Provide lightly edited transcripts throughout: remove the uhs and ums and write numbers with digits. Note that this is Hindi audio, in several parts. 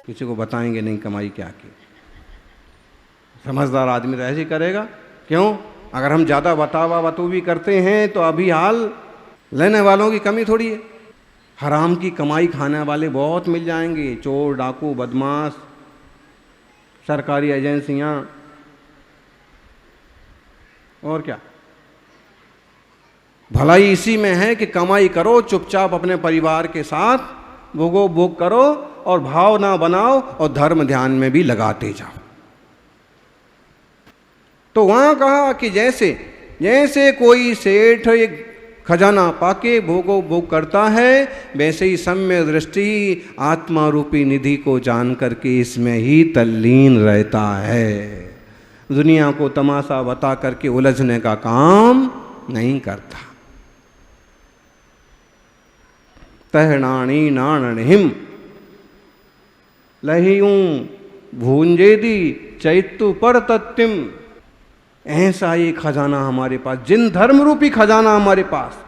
किसी को बताएंगे नहीं कमाई क्या की। समझदार आदमी तो ऐसे ही करेगा। क्यों? अगर हम ज़्यादा बतावा बतू भी करते हैं तो अभी हाल लेने वालों की कमी थोड़ी है। हराम की कमाई खाने वाले बहुत मिल जाएंगे, चोर डाकू बदमाश, सरकारी एजेंसियां, और क्या। भलाई इसी में है कि कमाई करो, चुपचाप अपने परिवार के साथ भोगो भोग करो और भाव ना बनाओ और धर्म ध्यान में भी लगाते जाओ। तो वहां कहा कि जैसे जैसे कोई सेठ एक खजाना पाके भोगो भोग करता है, वैसे ही सम्य दृष्टि आत्मा रूपी निधि को जान करके इसमें ही तल्लीन रहता है। दुनिया को तमाशा बता करके उलझने का काम नहीं करता। तहनाणी नाणहिम लहियूं भूंजेदी चैतु पर तत्तिम। ऐसा ही खजाना हमारे पास, जिन धर्म रूपी खजाना हमारे पास।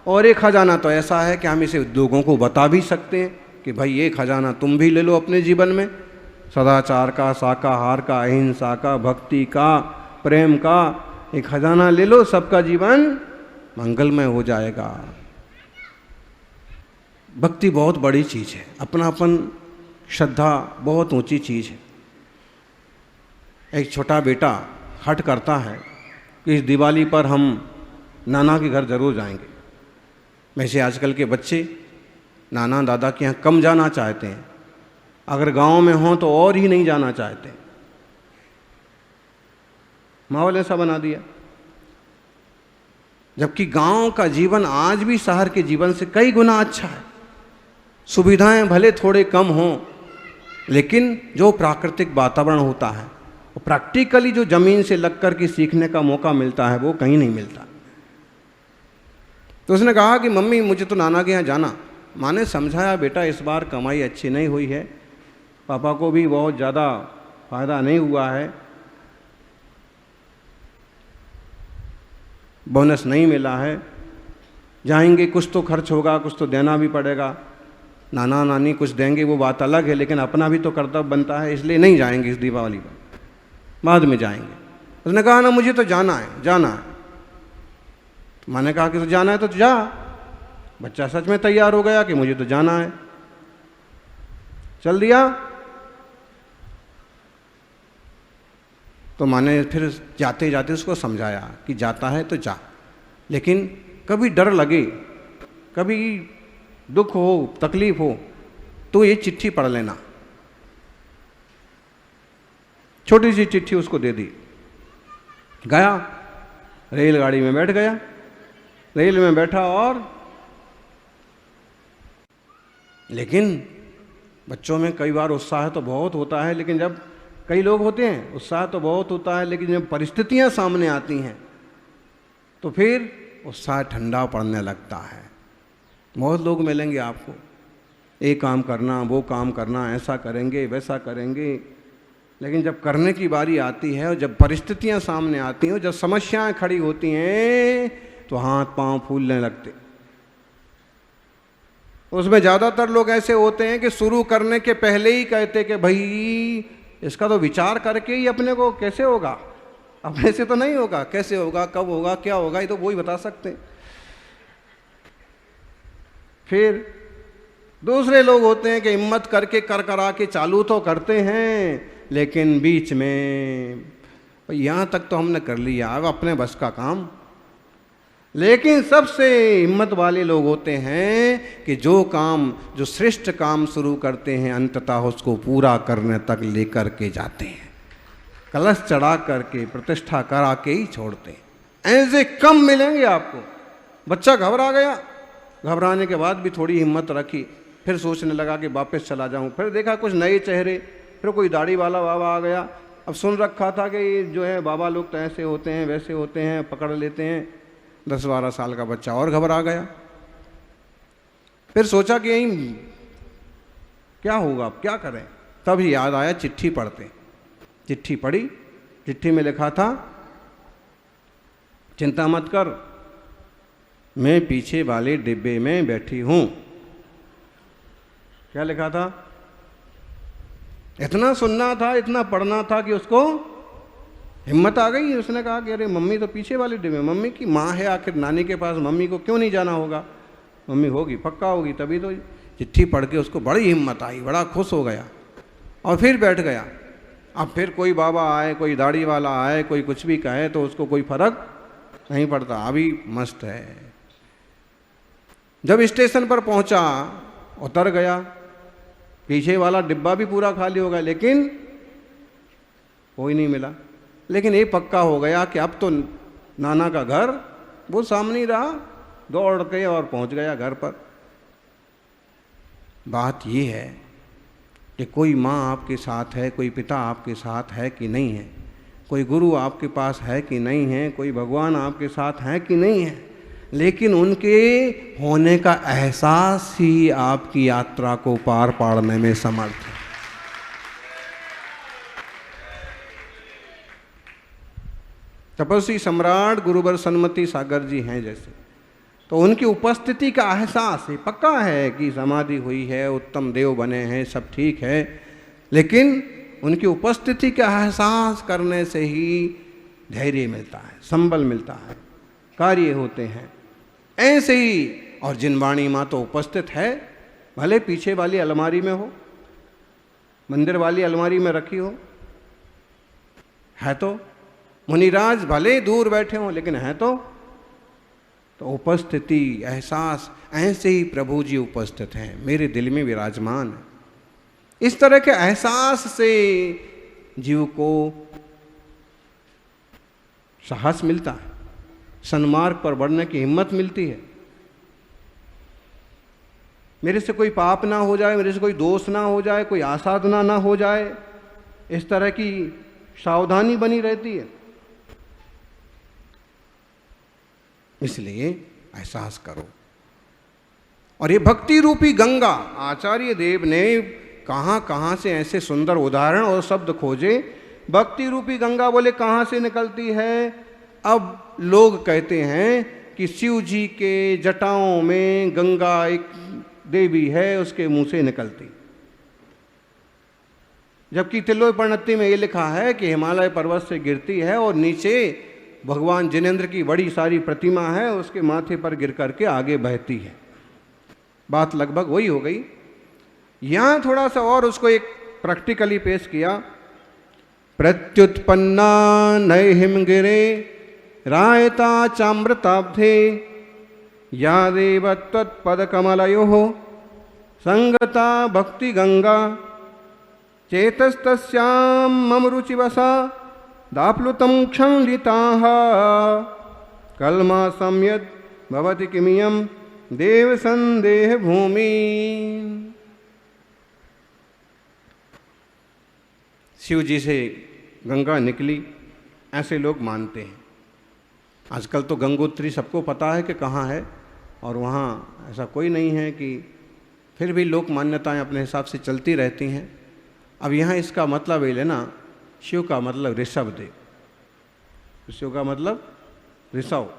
और एक खजाना तो ऐसा है कि हम इसे लोगों को बता भी सकते हैं कि भाई ये खजाना तुम भी ले लो अपने जीवन में। सदाचार का, शाकाहार का, अहिंसा का, भक्ति का, प्रेम का एक खजाना ले लो, सबका जीवन मंगलमय हो जाएगा। भक्ति बहुत बड़ी चीज़ है, अपनापन श्रद्धा बहुत ऊंची चीज़ है। एक छोटा बेटा हट करता है कि इस दिवाली पर हम नाना के घर जरूर जाएंगे। वैसे आजकल के बच्चे नाना दादा के यहाँ कम जाना चाहते हैं, अगर गांव में हों तो और ही नहीं जाना चाहते। माहौल ऐसा बना दिया। जबकि गांव का जीवन आज भी शहर के जीवन से कई गुना अच्छा है। सुविधाएं भले थोड़े कम हों, लेकिन जो प्राकृतिक वातावरण होता है, प्रैक्टिकली जो जमीन से लग कर के सीखने का मौका मिलता है, वो कहीं नहीं मिलता। तो उसने कहा कि मम्मी मुझे तो नाना के यहाँ जाना। माँ ने समझाया, बेटा इस बार कमाई अच्छी नहीं हुई है, पापा को भी बहुत ज़्यादा फायदा नहीं हुआ है, बोनस नहीं मिला है, जाएंगे कुछ तो खर्च होगा, कुछ तो देना भी पड़ेगा। नाना नानी कुछ देंगे वो बात अलग है, लेकिन अपना भी तो कर्तव्य बनता है, इसलिए नहीं जाएंगे इस दीपावली पर, बाद में जाएंगे। उसने कहा ना मुझे तो जाना है, जाना है। तो मैंने कहा कि तो जाना है तो जा। बच्चा सच में तैयार हो गया कि मुझे तो जाना है, चल दिया। तो मैंने फिर जाते जाते उसको समझाया कि जाता है तो जा, लेकिन कभी डर लगे, कभी दुख हो, तकलीफ हो, तो ये चिट्ठी पढ़ लेना। छोटी सी चिट्ठी उसको दे दी। गया, रेलगाड़ी में बैठ गया, रेल में बैठा, और लेकिन बच्चों में कई बार उत्साह तो बहुत होता है, लेकिन जब कई लोग होते हैं उत्साह तो बहुत होता है, लेकिन जब परिस्थितियां सामने आती हैं तो फिर उत्साह ठंडा पड़ने लगता है। बहुत लोग मिलेंगे आपको, ये काम करना, वो काम करना, ऐसा करेंगे, वैसा करेंगे, लेकिन जब करने की बारी आती है और जब परिस्थितियां सामने आती हैं और जब समस्याएं खड़ी होती हैं तो हाथ पांव फूलने लगते। उसमें ज़्यादातर लोग ऐसे होते हैं कि शुरू करने के पहले ही कहते कि भाई इसका तो विचार करके ही अपने को कैसे होगा, अपने से तो नहीं होगा, कैसे होगा, कब होगा, क्या होगा, ये तो वो ही बता सकते हैं। फिर दूसरे लोग होते हैं कि हिम्मत करके कर करा के चालू तो करते हैं, लेकिन बीच में यहाँ तक तो हमने कर लिया, अब अपने बस का काम। लेकिन सबसे हिम्मत वाले लोग होते हैं कि जो श्रेष्ठ काम शुरू करते हैं अंततः उसको पूरा करने तक लेकर के जाते हैं, कलश चढ़ा करके प्रतिष्ठा करा के ही छोड़ते हैं। ऐसे कम मिलेंगे आपको। बच्चा घबरा गया, घबराने के बाद भी थोड़ी हिम्मत रखी, फिर सोचने लगा कि वापस चला जाऊं, फिर देखा कुछ नए चेहरे, फिर कोई दाढ़ी वाला बाबा आ गया। अब सुन रखा था कि ये जो है बाबा लोग तो ऐसे होते हैं, वैसे होते हैं, पकड़ लेते हैं। 10-12 साल का बच्चा और घबरा गया। फिर सोचा कि यही क्या होगा, अब क्या करें। तभी याद आया चिट्ठी पढ़ते। चिट्ठी पढ़ी, चिट्ठी में लिखा था, चिंता मत कर, मैं पीछे वाले डिब्बे में बैठी हूं। क्या लिखा था? इतना सुनना था, इतना पढ़ना था कि उसको हिम्मत आ गई। उसने कहा कि अरे मम्मी तो पीछे वाले डिब्बे, मम्मी की माँ है आखिर, नानी के पास मम्मी को क्यों नहीं जाना होगा, मम्मी होगी, पक्का होगी। तभी तो चिट्ठी पढ़ के उसको बड़ी हिम्मत आई, बड़ा खुश हो गया और फिर बैठ गया। अब फिर कोई बाबा आए, कोई दाढ़ी वाला आए, कोई कुछ भी कहे तो उसको कोई फर्क नहीं पड़ता, अभी मस्त है। जब स्टेशन पर पहुंचा, उतर गया, पीछे वाला डिब्बा भी पूरा खाली हो गया, लेकिन कोई नहीं मिला। लेकिन ये पक्का हो गया कि अब तो नाना का घर वो सामने ही रहा, दौड़ के और पहुंच गया घर पर। बात ये है कि कोई माँ आपके साथ है, कोई पिता आपके साथ है कि नहीं है, कोई गुरु आपके पास है कि नहीं है, कोई भगवान आपके साथ है कि नहीं है, लेकिन उनके होने का एहसास ही आपकी यात्रा को पार पाड़ने में समर्थ है। तपस्वी सम्राट गुरुवर सन्मति सागर जी हैं जैसे, तो उनकी उपस्थिति का एहसास है, पक्का है कि समाधि हुई है, उत्तम देव बने हैं, सब ठीक है, लेकिन उनकी उपस्थिति का एहसास करने से ही धैर्य मिलता है, संबल मिलता है, कार्य होते हैं। ऐसे ही और जिनवाणी माँ तो उपस्थित है, भले पीछे वाली अलमारी में हो, मंदिर वाली अलमारी में रखी हो, है तो मुनिराज भले दूर बैठे हों, लेकिन है तो उपस्थिति, एहसास, ऐसे ही प्रभु जी उपस्थित हैं, मेरे दिल में विराजमान है। इस तरह के एहसास से जीव को साहस मिलता है, सन्मार्ग पर बढ़ने की हिम्मत मिलती है। मेरे से कोई पाप ना हो जाए, मेरे से कोई दोष ना हो जाए, कोई आसाधना ना हो जाए, इस तरह की सावधानी बनी रहती है। इसलिए एहसास करो। और ये भक्ति रूपी गंगा, आचार्य देव ने कहाँ कहाँ से ऐसे सुंदर उदाहरण और शब्द खोजे। भक्ति रूपी गंगा बोले कहाँ से निकलती है? अब लोग कहते हैं कि शिव जी के जटाओं में गंगा एक देवी है, उसके मुंह से निकलती, जबकि तिलोय प्रणति में ये लिखा है कि हिमालय पर्वत से गिरती है और नीचे भगवान जिनेंद्र की बड़ी सारी प्रतिमा है, उसके माथे पर गिर करके आगे बहती है। बात लगभग वही हो गई। यहाँ थोड़ा सा और उसको एक प्रैक्टिकली पेश किया। प्रत्युत्पन्ना नय हिमगिरे रायता चामृताब्धे या देव तत्पदकमलयोः संगता भक्ति गंगा चेतस्तस्यां मम रुचिवसा दाप्लुतं क्षणलिताः कल्मा संयद भवति किमियं देव संदेह भूमि। शिव जी से गंगा निकली, ऐसे लोग मानते हैं। आजकल तो गंगोत्री सबको पता है कि कहाँ है, और वहाँ ऐसा कोई नहीं है कि, फिर भी लोक मान्यताएं अपने हिसाब से चलती रहती हैं। अब यहाँ इसका मतलब ये लेना, शिव का मतलब ऋषभ देव, शिव का मतलब ऋषभ,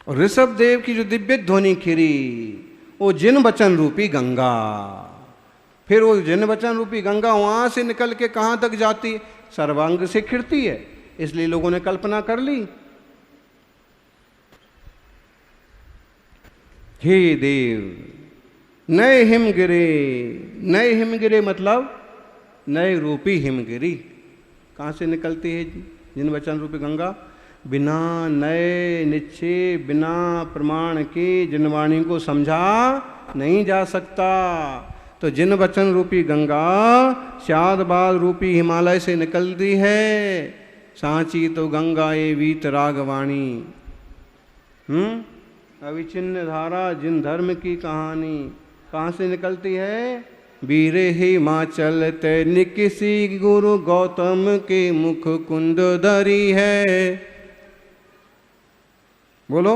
और ऋषभ देव की जो दिव्य ध्वनि खिरी वो जिन वचन रूपी गंगा, फिर वो जिन वचन रूपी गंगा वहां से निकल के कहाँ तक जाती? सर्वांग से खिरती है। इसलिए लोगों ने कल्पना कर ली, हे देव नए हिमगिरे, नए हिमगिरे मतलब नए रूपी हिमगिरी। कहाँ से निकलती है जिन वचन रूपी गंगा? बिना नए निश्चय, बिना प्रमाण के जिनवाणी को समझा नहीं जा सकता। तो जिन वचन रूपी गंगा शाद बाद रूपी हिमालय से निकलती है। सांची तो गंगा ये वीत रागवाणी, अविचिन्न धारा जिन धर्म की कहानी। कहाँ से निकलती है? वीरे हिमाचल तैनिकिसी गुरु गौतम के मुख कुंड धरी है। बोलो,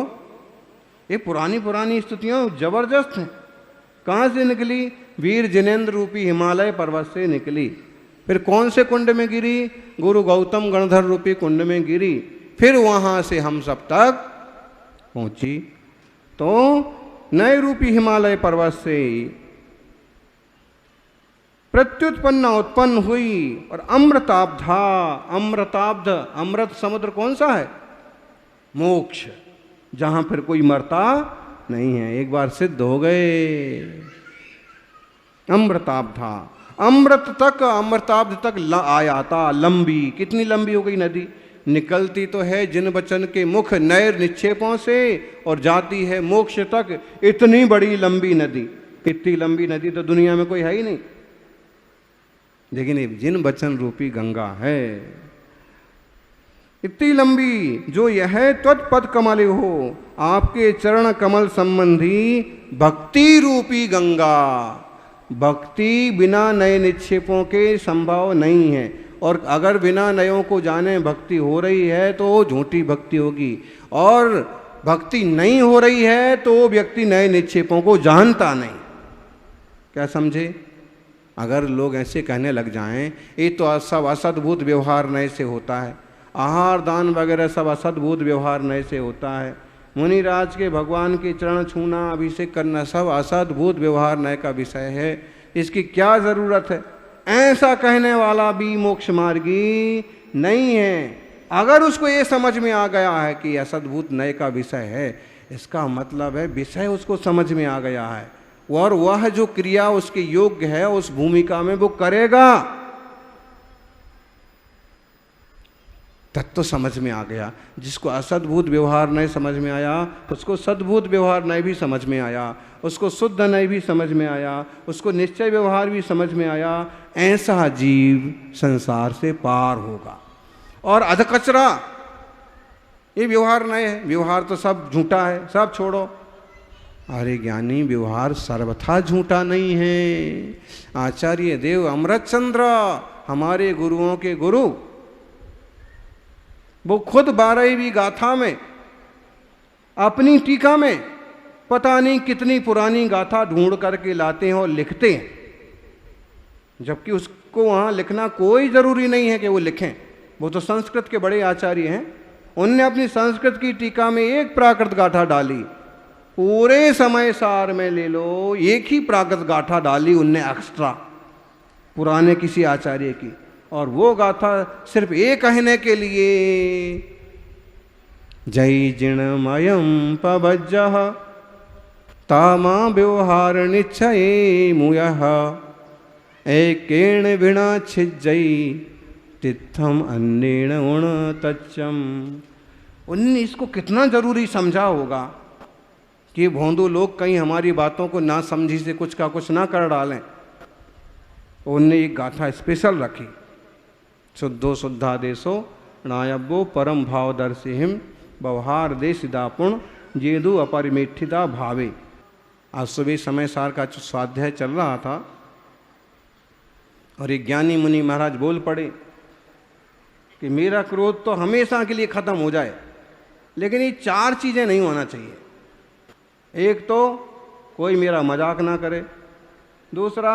ये पुरानी पुरानी स्तुतियाँ जबरदस्त हैं। कहाँ से निकली? वीर जिनेंद्र रूपी हिमालय पर्वत से निकली। फिर कौन से कुंड में गिरी? गुरु गौतम गणधर रूपी कुंड में गिरी। फिर वहाँ से हम सब तक पहुँची। तो नए रूपी हिमालय पर्वत से प्रत्युत्पन्ना उत्पन्न हुई और अमृताब्धा, अमृताब्ध, अमृत समुद्र कौन सा है? मोक्ष, जहां फिर कोई मरता नहीं है, एक बार सिद्ध हो गए। अमृताब्धा, अमृत तक, अमृताब्ध तक आया था। लंबी, कितनी लंबी हो गई नदी? निकलती तो है जिन बचन के मुख नैर निक्षेपों से और जाती है मोक्ष तक। इतनी बड़ी लंबी नदी, इतनी लंबी नदी तो दुनिया में कोई है ही नहीं, लेकिन ये जिन बचन रूपी गंगा है इतनी लंबी, जो यह त्वत्पद कमल हो, आपके चरण कमल संबंधी भक्ति रूपी गंगा। भक्ति बिना नए निक्षेपों के संभव नहीं है, और अगर बिना नयों को जाने भक्ति हो रही है तो झूठी भक्ति होगी, और भक्ति नहीं हो रही है तो व्यक्ति नए निक्षेपों को जानता नहीं। क्या समझे? अगर लोग ऐसे कहने लग जाएं ये तो सब असद्भुत व्यवहार नए से होता है, आहार दान वगैरह सब असद्भुत व्यवहार नए से होता है, मुनिराज के भगवान के चरण छूना, अभिषेक करना सब असद्भुत व्यवहार नए का विषय है, इसकी क्या ज़रूरत है? ऐसा कहने वाला भी मोक्ष मार्गी नहीं है। अगर उसको ये समझ में आ गया है कि असद्भुत नए का विषय है, इसका मतलब है विषय उसको समझ में आ गया है, और वह जो क्रिया उसके योग्य है उस भूमिका में वो करेगा। तत्व समझ में आ गया। जिसको असद्भुत व्यवहार नहीं समझ में आया उसको सद्भुत व्यवहार नहीं भी समझ में आया, उसको शुद्ध नहीं भी समझ में आया, उसको निश्चय व्यवहार भी समझ में आया। ऐसा जीव संसार से पार होगा। और अधकचरा ये व्यवहार नहीं है, व्यवहार तो सब झूठा है, सब छोड़ो। अरे ज्ञानी, व्यवहार सर्वथा झूठा नहीं है। आचार्य देव अमृतचंद्र हमारे गुरुओं के गुरु, वो खुद 12वीं गाथा में अपनी टीका में पता नहीं कितनी पुरानी गाथा ढूंढ करके लाते हैं और लिखते हैं, जबकि उसको वहाँ लिखना कोई ज़रूरी नहीं है कि वो लिखें। वो तो संस्कृत के बड़े आचार्य हैं, उनने अपनी संस्कृत की टीका में एक प्राकृत गाथा डाली। पूरे समय सार में ले लो, एक ही प्राकृत गाथा डाली उनने एक्स्ट्रा, पुराने किसी आचार्य की, और वो गाथा सिर्फ ये कहने के लिए जय जिणमयम पवज्जः तामा व्यवहार निश्चये मुयः एकेण विना छिज्जयि तित्थम अन्येण उण तच्चम। उनने इसको कितना जरूरी समझा होगा कि भोंदू लोग कहीं हमारी बातों को ना समझी से कुछ का कुछ ना कर डालें। उनने एक गाथा स्पेशल रखी, शुद्धो शुद्धादेशो नायब्बो परम भाव दर्शिहिम व्यवहार देशिदापुण जेदु अपरिमेठिता भावे। आज सुबह समय सार का स्वाध्याय चल रहा था और एक ज्ञानी मुनि महाराज बोल पड़े कि मेरा क्रोध तो हमेशा के लिए खत्म हो जाए, लेकिन ये 4 चीज़ें नहीं होना चाहिए। एक तो कोई मेरा मजाक ना करे, दूसरा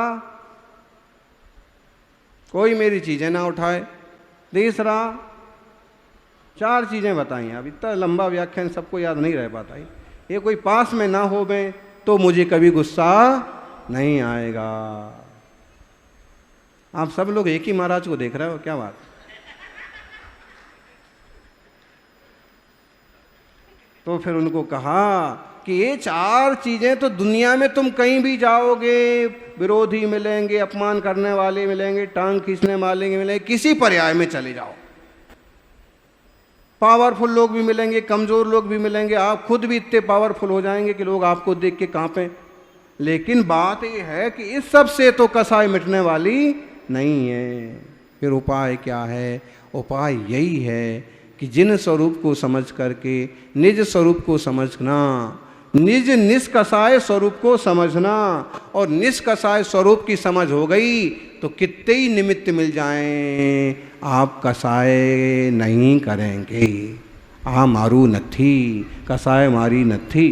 कोई मेरी चीज़ें ना उठाए, तीसरा 4 चीज़ें बताई। अब इतना लंबा व्याख्यान सबको याद नहीं रह पाता है। ये कोई पास में ना हो मैं तो मुझे कभी गुस्सा नहीं आएगा। आप सब लोग एक ही महाराज को देख रहे हो, क्या बात? तो फिर उनको कहा कि ये 4 चीज़ें तो दुनिया में तुम कहीं भी जाओगे, विरोधी मिलेंगे, अपमान करने वाले मिलेंगे, टांग खींचने वाले मिलेंगे, किसी पर्याय में चले जाओ, पावरफुल लोग भी मिलेंगे, कमज़ोर लोग भी मिलेंगे, आप खुद भी इतने पावरफुल हो जाएंगे कि लोग आपको देख के कांपें। लेकिन बात ये है कि इस सब से तो कसाई मिटने वाली नहीं है। फिर उपाय क्या है? उपाय यही है कि जिन स्वरूप को समझ करके निज स्वरूप को समझना, निज निष्कसाय स्वरूप को समझना, और निष्कसाय स्वरूप की समझ हो गई तो कितने ही निमित्त मिल जाएं, आप कसाय नहीं करेंगे। आ मारू नथी, कसाय मारी नथी।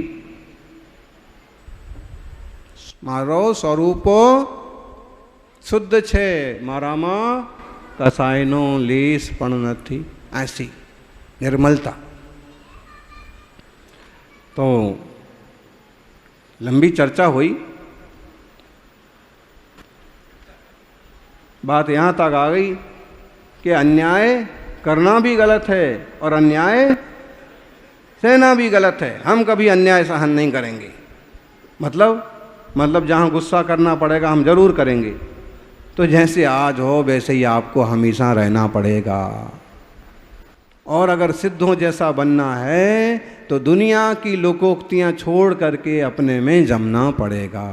मारो स्वरूपो शुद्ध छे, मारामा कसायनो लेस पण नथी। ऐसी निर्मलता। तो लंबी चर्चा हुई। बात यहाँ तक आ गई कि अन्याय करना भी गलत है और अन्याय सहना भी गलत है। हम कभी अन्याय सहन नहीं करेंगे। मतलब जहाँ गुस्सा करना पड़ेगा हम जरूर करेंगे। तो जैसे आज हो वैसे ही आपको हमेशा रहना पड़ेगा। और अगर सिद्धों जैसा बनना है तो दुनिया की लोकोक्तियां छोड़ करके अपने में जमना पड़ेगा,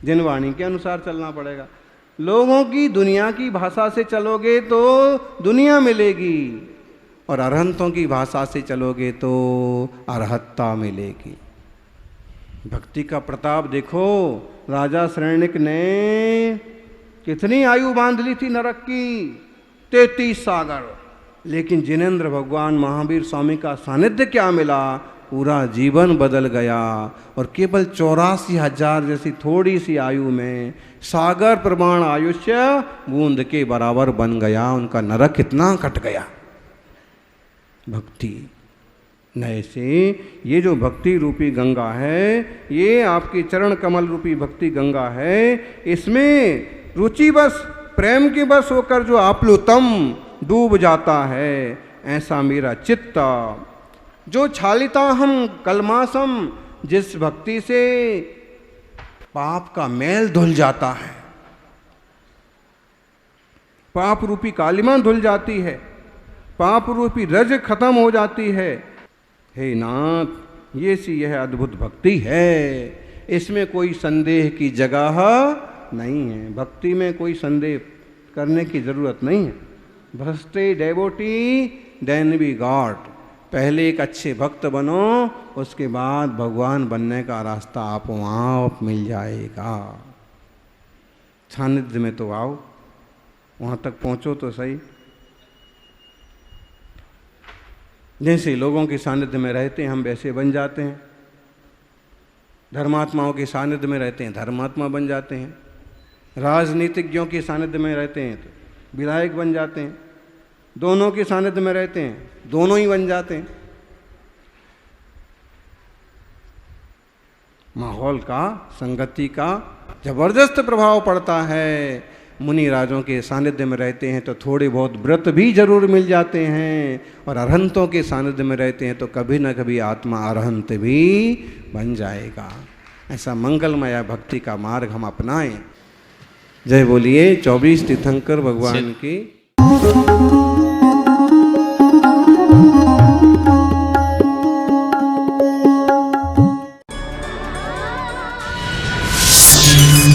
जिनवाणी के अनुसार चलना पड़ेगा। लोगों की दुनिया की भाषा से चलोगे तो दुनिया मिलेगी और अरहंतों की भाषा से चलोगे तो अरहत्ता मिलेगी। भक्ति का प्रताप देखो। राजा श्रेणिक ने कितनी आयु बांध ली थी नरक की, 33 सागर। लेकिन जिनेंद्र भगवान महावीर स्वामी का सानिध्य क्या मिला, पूरा जीवन बदल गया और केवल 84,000 जैसी थोड़ी सी आयु में सागर प्रमाण आयुष्य बूंद के बराबर बन गया। उनका नरक कितना कट गया। भक्ति नए से ये जो भक्ति रूपी गंगा है, ये आपकी चरण कमल रूपी भक्ति गंगा है। इसमें रुचि बस प्रेम की बस होकर जो आप्लुतम डूब जाता है, ऐसा मेरा चित्त। जो छालिता हम कलमासम, जिस भक्ति से पाप का मैल धुल जाता है, पाप रूपी कालिमा धुल जाती है, पाप रूपी रज खत्म हो जाती है। हे नाथ, ये सी यह अद्भुत भक्ति है। इसमें कोई संदेह की जगह नहीं है। भक्ति में कोई संदेह करने की जरूरत नहीं है। भ्रष्टे डेवोटी देन बी गॉड। पहले एक अच्छे भक्त बनो, उसके बाद भगवान बनने का रास्ता आप मिल जाएगा। सानिध्य में तो आओ, वहाँ तक पहुँचो तो सही। जैसे लोगों के सानिध्य में रहते हैं हम वैसे बन जाते हैं। धर्मात्माओं के सानिध्य में रहते हैं धर्मात्मा बन जाते हैं। राजनीतिज्ञों के सानिध्य में रहते हैं तो विधायक बन जाते हैं। दोनों के सानिध्य में रहते हैं दोनों ही बन जाते हैं। माहौल का, संगति का जबरदस्त प्रभाव पड़ता है। मुनि राजों के सानिध्य में रहते हैं तो थोड़े बहुत व्रत भी जरूर मिल जाते हैं, और अरहंतों के सानिध्य में रहते हैं तो कभी न कभी आत्मा अरहंत भी बन जाएगा। ऐसा मंगलमय भक्ति का मार्ग हम अपनाएं। जय बोलिए 24 तीर्थंकर भगवान की।